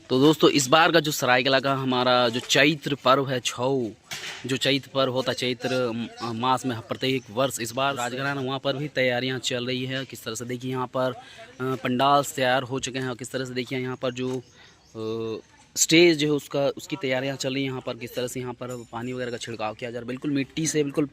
तो दोस्तों इस बार का जो सरायकेला का हमारा जो चैत्र पर्व है छऊ, जो चैत्र पर्व होता है चैत्र मास में प्रत्येक वर्ष, इस बार राजघराना वहाँ पर भी तैयारियां चल रही है। किस तरह से देखिए यहाँ पर पंडाल तैयार हो चुके हैं और किस तरह से देखिए यहाँ पर जो स्टेज जो है उसकी तैयारियां चल रही हैं। यहाँ पर किस तरह से यहाँ पर पानी वगैरह का छिड़काव किया जा रहा है, बिल्कुल मिट्टी से बिल्कुल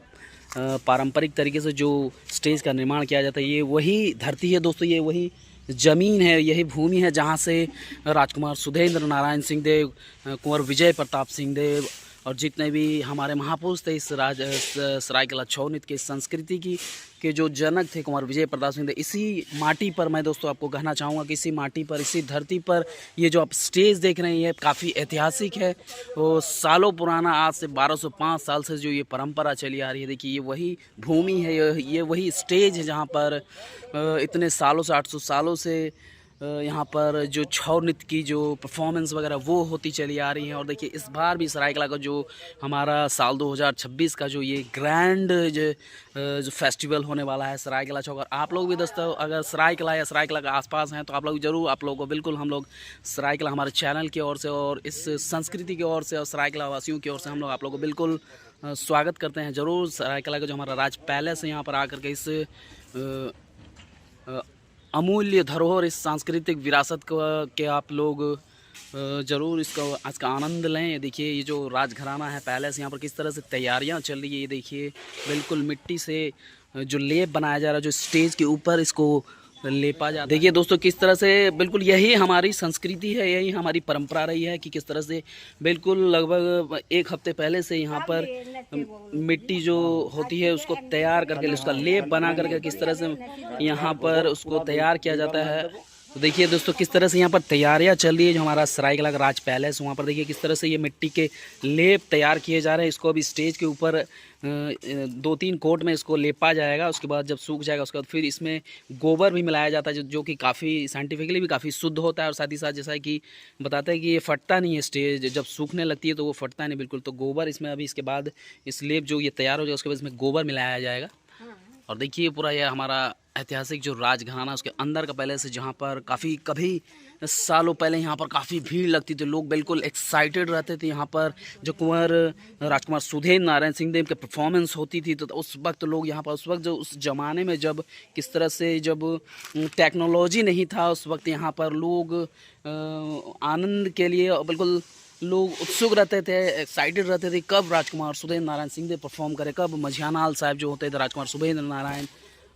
पारंपरिक तरीके से जो स्टेज का निर्माण किया जाता है। ये वही धरती है दोस्तों, ये वही ज़मीन है, यही भूमि है जहाँ से राजकुमार सुधेंद्र नारायण सिंह देव, कुंवर विजय प्रताप सिंह देव और जितने भी हमारे महापुरुष थे इस सरायकेला छऊ नृत्य की संस्कृति के जो जनक थे कुंवर विजय प्रताप सिंह देव, इसी माटी पर मैं दोस्तों आपको कहना चाहूँगा कि इसी माटी पर, इसी धरती पर ये जो आप स्टेज देख रहे हैं ये काफ़ी ऐतिहासिक है। वो सालों पुराना, आज से 1205 साल से जो ये परंपरा चली आ रही है। देखिए ये वही भूमि है, ये वही स्टेज है जहाँ पर इतने सालों से 800 सालों से यहाँ पर जो छऊ नृत्य की जो परफॉर्मेंस वगैरह वो होती चली आ रही है। और देखिए इस बार भी सरायकेला का जो हमारा साल 2026 का जो ये ग्रैंड जो फेस्टिवल होने वाला है सरायकेला छऊ, और आप लोग भी दोस्तों अगर सरायकेला या सरायकेला के आसपास हैं तो आप लोग ज़रूर, आप लोगों को बिल्कुल हम लोग सरायकेला हमारे चैनल की ओर से और इस संस्कृति की ओर से और सरायकेला वासियों की ओर से हम लोग आप लोगों को बिल्कुल स्वागत करते हैं। ज़रूर सरायकेला का जो हमारा राज पैलेस है यहाँ पर आकर के इस अमूल्य धरोहर, इस सांस्कृतिक विरासत के आप लोग ज़रूर इसका आनंद लें। देखिए ये जो राजघराना है पैलेस, यहाँ पर किस तरह से तैयारियां चल रही है। ये देखिए बिल्कुल मिट्टी से जो लेप बनाया जा रहा है, जो स्टेज के ऊपर इसको लेपा जाता है। देखिए दोस्तों किस तरह से बिल्कुल यही हमारी संस्कृति है, यही हमारी परंपरा रही है कि किस तरह से बिल्कुल लगभग एक हफ्ते पहले से यहाँ पर मिट्टी जो होती है उसको तैयार करके, उसका लेप बना करके किस तरह से यहाँ पर उसको तैयार किया जाता है। तो देखिए दोस्तों किस तरह से यहाँ पर तैयारियाँ चल रही है। जो हमारा सरायकेला का राज पैलेस, वहाँ पर देखिए किस तरह से ये मिट्टी के लेप तैयार किए जा रहे हैं। इसको अभी स्टेज के ऊपर 2-3 कोट में इसको लेपा जाएगा। उसके बाद जब सूख जाएगा उसके बाद फिर इसमें गोबर भी मिलाया जाता है, जो कि काफ़ी साइंटिफिकली भी काफ़ी शुद्ध होता है। और साथ ही साथ जैसा कि बताते हैं कि ये फटता नहीं है, स्टेज जब सूखने लगती है तो वो फटता नहीं बिल्कुल। तो गोबर इसमें अभी इसके बाद इस लेप जो ये तैयार हो जाएगा उसके बाद इसमें गोबर मिलाया जाएगा। और देखिए पूरा यह हमारा ऐतिहासिक जो राजघराना उसके अंदर का पैलेस है, जहाँ पर कभी सालों पहले यहाँ पर काफ़ी भीड़ लगती थी, लोग बिल्कुल एक्साइटेड रहते थे। यहाँ पर जो कुंवर राजकुमार सुधेंद्र नारायण सिंह देव की परफॉर्मेंस होती थी तो उस वक्त लोग यहाँ पर, उस वक्त जो उस ज़माने में जब किस तरह से जब टेक्नोलॉजी नहीं था, उस वक्त यहाँ पर लोग आनंद के लिए बिल्कुल लोग उत्सुक रहते थे, एक्साइटेड रहते थे कब राजकुमार सुधेंद्र नारायण सिंह देव परफॉर्म करे, कब मझियानाल साहब जो होते थे राजकुमार सुधेंद्र नारायण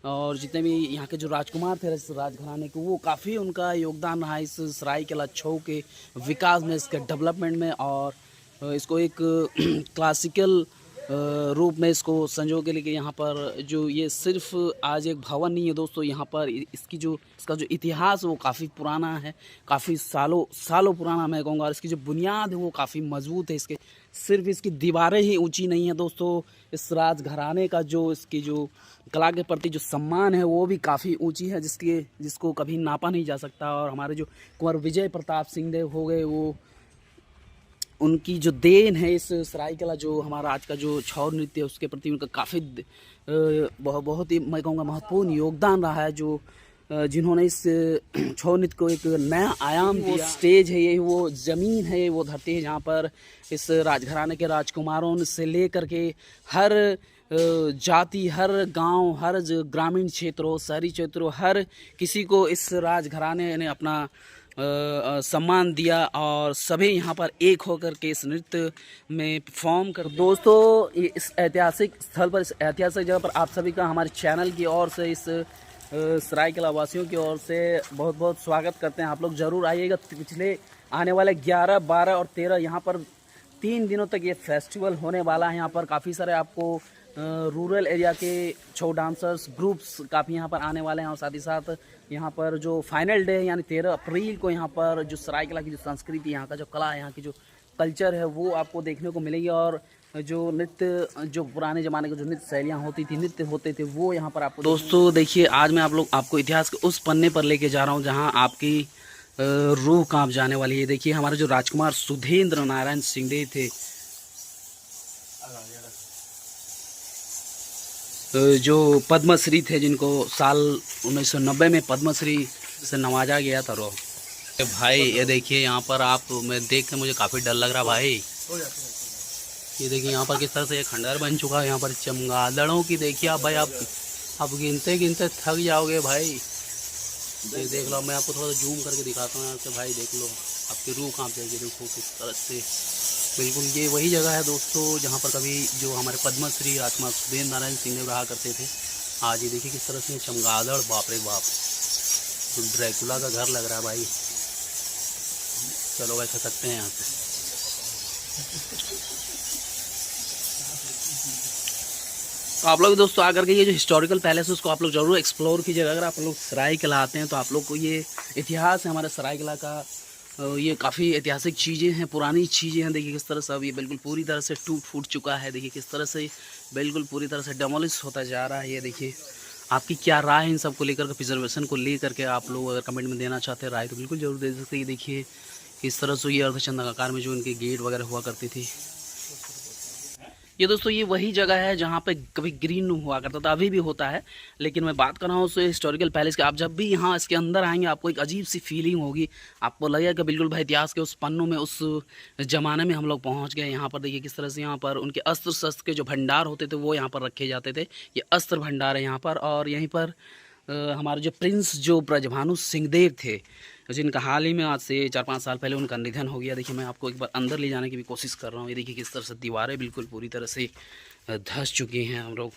और जितने भी यहाँ के जो राजकुमार थे इस राजघराने के, वो काफ़ी उनका योगदान रहा इस सरायकेला छऊ के विकास में, इसके डेवलपमेंट में। और इसको एक क्लासिकल रूप में इसको संजो के लिए यहाँ पर जो ये सिर्फ आज एक भवन नहीं है दोस्तों, यहाँ पर इसका जो इतिहास वो काफ़ी पुराना है, काफ़ी सालों पुराना मैं कहूँगा। और इसकी जो बुनियाद है वो काफ़ी मजबूत है। इसके सिर्फ इसकी दीवारें ही ऊंची नहीं है दोस्तों, इस राजघराने का जो इसकी जो कला के प्रति जो सम्मान है वो भी काफ़ी ऊंची है, जिसको कभी नापा नहीं जा सकता। और हमारे जो कुंवर विजय प्रताप सिंह देव हो गए, वो उनकी जो देन है इस सरायकेला जो हमारा आज का जो छऊ नृत्य है उसके प्रति उनका काफ़ी बहुत ही मैं कहूँगा महत्वपूर्ण योगदान रहा है, जो जिन्होंने इस छऊ नृत्य को एक नया आयाम दिया। स्टेज है, ये वो ज़मीन है, वो धरती है जहाँ पर इस राजघराने के राजकुमारों से लेकर के हर जाति, हर गांव, हर ग्रामीण क्षेत्रों, शहरी क्षेत्रों, हर किसी को इस राजघराने ने अपना सम्मान दिया और सभी यहाँ पर एक होकर के इस नृत्य में परफॉर्म कर। दोस्तों इस ऐतिहासिक स्थल पर, इस ऐतिहासिक जगह पर आप सभी का हमारे चैनल की ओर से, इस सरायकेला वासियों की ओर से बहुत बहुत स्वागत करते हैं। आप लोग ज़रूर आइएगा। पिछले आने वाले 11, 12 और 13 यहाँ पर 3 दिनों तक ये फेस्टिवल होने वाला है। यहाँ पर काफ़ी सारे आपको रूरल एरिया के छऊ डांसर्स ग्रुप्स काफ़ी यहाँ पर आने वाले हैं। और साथ ही साथ यहाँ पर जो फाइनल डे यानी 13 अप्रैल को यहाँ पर जो सरायकेला की जो संस्कृति, यहाँ का जो कला है, यहाँ की जो कल्चर है वो आपको देखने को मिलेगी। और जो नृत्य, जो पुराने ज़माने की जो नृत्य शैलियाँ होती थी, नृत्य होते थे, वो यहाँ पर आपको दोस्तों देखिए आज मैं आपको इतिहास के उस पन्ने पर लेके जा रहा हूँ जहाँ आपकी रूह कांप जाने वाली है। देखिए हमारे जो राजकुमार सुधेंद्र नारायण सिंह देव थे, जो पद्मश्री थे, जिनको साल 1990 में पद्मश्री से नवाजा गया था। भाई ये देखिए यहाँ पर आप, मैं देख के मुझे काफ़ी डर लग रहा भाई। ये देखिए यहाँ पर किस तरह से ये खंडहर बन चुका है। यहाँ पर चमगादड़ों की देखिए आप भाई, आप गिनते गिनते थक जाओगे भाई। ये देख लो, मैं आपको थोड़ा सा जूम करके दिखाता हूँ यहाँ से भाई, देख लो आपकी रूह कांप जाएगी। देखो किस तरह से बिल्कुल ये वही जगह है दोस्तों जहाँ पर कभी जो हमारे पद्मश्री आत्मा सुखदेव नारायण सिंह देव रहा करते थे। आज ये देखिए किस तरह से चमगादड़, बाप रे बाप, तो ड्रैकुला का घर लग रहा है भाई। चलो वैसे सकते हैं यहाँ से। तो आप लोग दोस्तों आकर के ये जो हिस्टोरिकल पैलेस है उसको आप लोग जरूर एक्सप्लोर कीजिएगा। अगर आप लोग सरायकेला आते हैं तो आप लोग को ये इतिहास है हमारे सरायकेला का, ये काफ़ी ऐतिहासिक चीज़ें हैं, पुरानी चीज़ें हैं। देखिए किस तरह से अब ये बिल्कुल पूरी तरह से टूट फूट चुका है। देखिए किस तरह से बिल्कुल पूरी तरह से डेमोलिश होता जा रहा है। ये देखिए आपकी क्या राय है इन सब को लेकर के, प्रिजर्वेशन को लेकर के आप लोग अगर कमेंट में देना चाहते हैं राय तो बिल्कुल जरूर दे सकते हैं। ये देखिए किस तरह से ये अर्धचंद्राकार में जो इनके गेट वगैरह हुआ करती थी। ये दोस्तों ये वही जगह है जहाँ पे कभी ग्रीन हुआ करता था, अभी भी होता है। लेकिन मैं बात कर रहा हूँ उस हिस्टोरिकल पैलेस की। आप जब भी यहाँ इसके अंदर आएंगे आपको एक अजीब सी फीलिंग होगी, आपको लगेगा कि बिल्कुल भाई इतिहास के उस पन्नों में, उस ज़माने में हम लोग पहुँच गए। यहाँ पर देखिए किस तरह से यहाँ पर उनके अस्त्र शस्त्र के जो भंडार होते थे वो यहाँ पर रखे जाते थे। ये अस्त्र भंडार है यहाँ पर। और यहीं पर हमारे जो प्रिंस जो ब्रजभानु सिंहदेव थे, जिनका हाल ही में आज से 4-5 साल पहले उनका निधन हो गया। देखिए मैं आपको एक बार अंदर ले जाने की भी कोशिश कर रहा हूँ। ये देखिए किस तरह से दीवारें बिल्कुल पूरी तरह से धंस चुकी हैं हम लोग।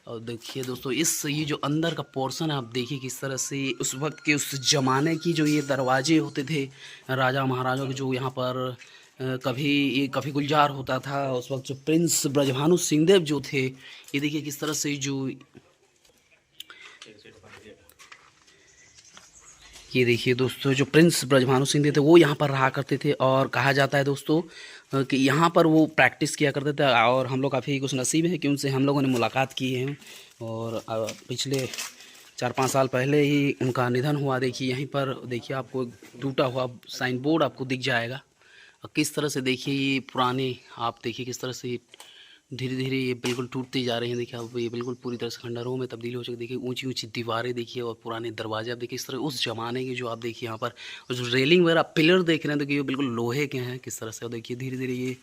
और देखिए दोस्तों ये जो अंदर का पोर्शन है आप देखिए किस तरह से उस वक्त के, उस ज़माने की जो ये दरवाजे होते थे राजा महाराजाओं के, जो यहाँ पर कभी गुलजार होता था उस वक्त, जो प्रिंस ब्रजभानु सिंहदेव जो थे। ये देखिए किस तरह से जो ये देखिए दोस्तों जो प्रिंस ब्रजभानु सिंह थे वो यहाँ पर रहा करते थे। और कहा जाता है दोस्तों कि यहाँ पर वो प्रैक्टिस किया करते थे। और हम लोग काफ़ी कुछ नसीब है कि उनसे हम लोगों ने मुलाकात की है। और पिछले 4-5 साल पहले ही उनका निधन हुआ। देखिए यहीं पर देखिए आपको टूटा हुआ साइन बोर्ड आपको दिख जाएगा। और किस तरह से देखिए ये पुराने, आप देखिए किस तरह से धीरे धीरे ये बिल्कुल टूटती जा रही हैं। देखिए अब ये बिल्कुल पूरी तरह से खंडहरों में तब्दील हो चुकी है। देखिए ऊंची ऊंची दीवारें देखिए और पुराने दरवाजे आप देखिए इस तरह उस ज़माने के, जो आप देखिए यहाँ पर और जो रेलिंग वगैरह पिलर देख रहे हैं देखिए बिल्कुल लोहे के हैं किस तरह से। और देखिए धीरे धीरे ये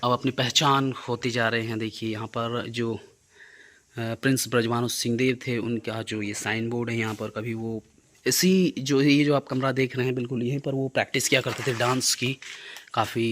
अब अपनी पहचान होती जा रहे हैं। देखिए यहाँ पर जो प्रिंस ब्रजभानु सिंहदेव थे उनका जो ये साइन बोर्ड है यहाँ पर, कभी वो इसी जो ये जो आप कमरा देख रहे हैं बिल्कुल यहीं पर वो प्रैक्टिस किया करते थे डांस की काफ़ी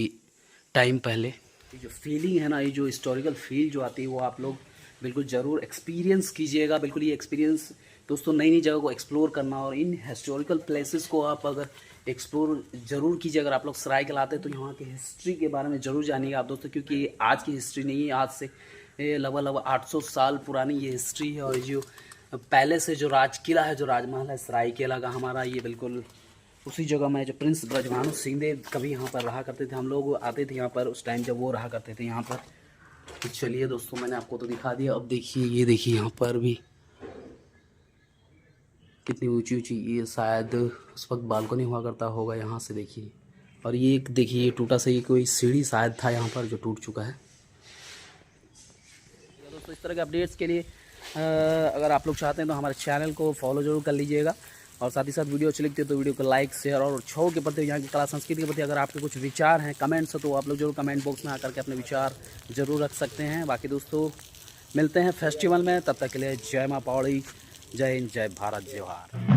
टाइम पहले। ये जो फीलिंग है ना, ये जो हिस्टोरिकल फील जो आती है वो आप लोग बिल्कुल ज़रूर एक्सपीरियंस कीजिएगा। बिल्कुल ये एक्सपीरियंस दोस्तों, नई नई जगह को एक्सप्लोर करना और इन हिस्टोरिकल प्लेसेस को आप अगर एक्सप्लोर ज़रूर कीजिए। अगर आप लोग सरायकेला आते हैं तो यहाँ की हिस्ट्री के बारे में ज़रूर जानिएगा आप दोस्तों, क्योंकि ये आज की हिस्ट्री नहीं है, आज से लगभग 800 साल पुरानी ये हिस्ट्री है। और जो पैलेस है, जो राज किला है, जो राजमहल है सरायकेला का हमारा, ये बिल्कुल उसी जगह में जो प्रिंस ब्रजभानु सिंहदेव कभी यहाँ पर रहा करते थे। हम लोग आते थे यहाँ पर उस टाइम जब वो रहा करते थे यहाँ पर। तो चलिए दोस्तों मैंने आपको तो दिखा दिया, अब देखिए ये देखिए यहाँ पर भी कितनी ऊंची ऊंची, ये शायद उस वक्त बालकनी हुआ करता होगा यहाँ से देखिए। और ये देखिए ये टूटा सा ये कोई सीढ़ी शायद था यहाँ पर जो टूट चुका है। दोस्तों इस तरह के अपडेट्स के लिए अगर आप लोग चाहते हैं तो हमारे चैनल को फॉलो जरूर कर लीजिएगा। और साथ ही साथ वीडियो अच्छी लगती है तो वीडियो को लाइक शेयर, और छऊ के प्रति, यहाँ की कला संस्कृति के प्रति अगर आपके कुछ विचार हैं, कमेंट्स हैं, तो आप लोग जरूर कमेंट बॉक्स में आकर के अपने विचार जरूर रख सकते हैं। बाकी दोस्तों मिलते हैं फेस्टिवल में, तब तक के लिए जय माँ पौड़ी, जय हिंद, जय भारत, जय भारत।